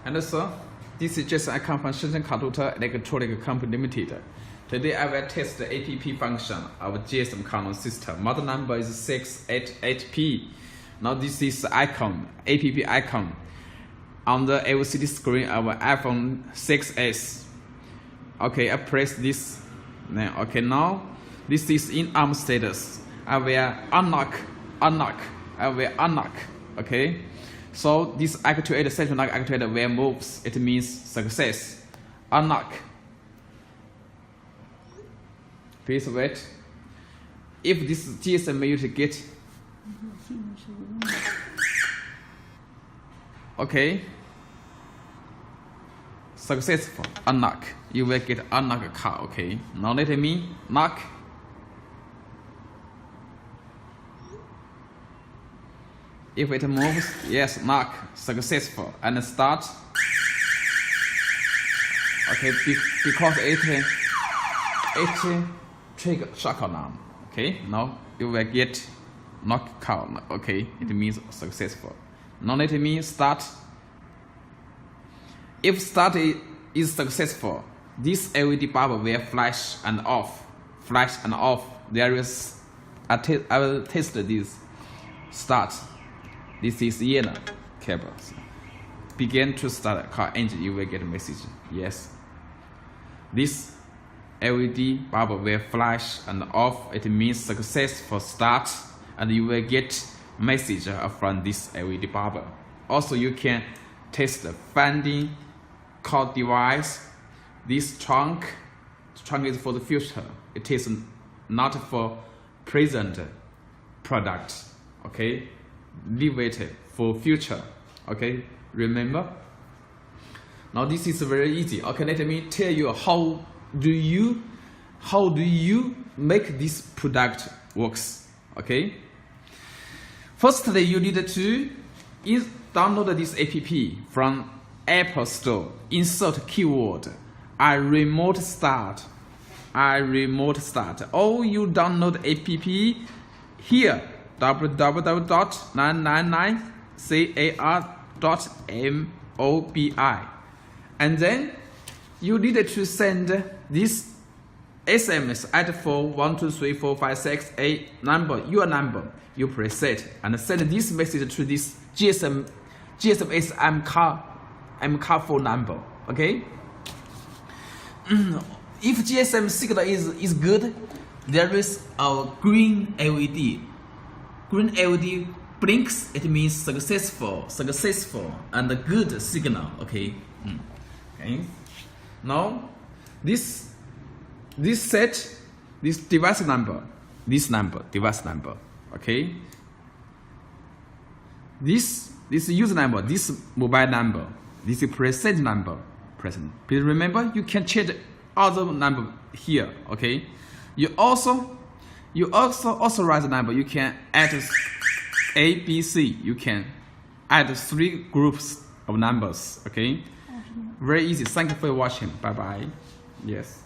And so, this is just I come from Shenzhen Cardot Electronic Company Limited. Today I will test the APP function of GSM cardot system. Model number is 688P. Now this is the icon, APP icon, on the LCD screen of iPhone 6s. Okay, I press this. Now, okay, now this is in ARM status. I will unlock. I will unlock. Okay. So this actuator, central lock actuator will moves. It means success. Unlock. Please wait. If this GSM unit get okay, successful. Unlock. You will get unlock car. Okay. Now let me lock. If it moves, yes, lock, successful, and start. Okay, because it trigger shock alarm. Okay, now you will get knock out. Okay, it means successful. Now let me start. If start is successful, this LED bulb will flash and off. Flash and off. There is I will test this. Start. This is yellow cable. Begin to start car engine. You will get a message. Yes. This LED bulb will flash and off. It means successful start, and you will get message from this LED bulb. Also, you can test the finding code device. This trunk is for the future. It is not for present product. Okay. Leave it for future. Okay, remember. Now this is very easy. Okay, let me tell you how do you make this product works. Okay, firstly you need to download this app from Apple Store. Insert keyword I remote start. Or you download app here, www.999car.mobi, and then you need to send this SMS at 4123456 number, your number. You press it and send this message to this GSM car phone number. Okay. If GSM signal is good, there is a green LED. Green LED blinks. It means successful, and a good signal. Okay. Okay. Now, this device number. Okay. This user number. This mobile number. This present number. Please remember, you can change other number here. Okay. You also authorize the number. You can add A, B, C. You can add 3 groups of numbers. Okay, very easy. Thank you for watching. Bye bye. Yes.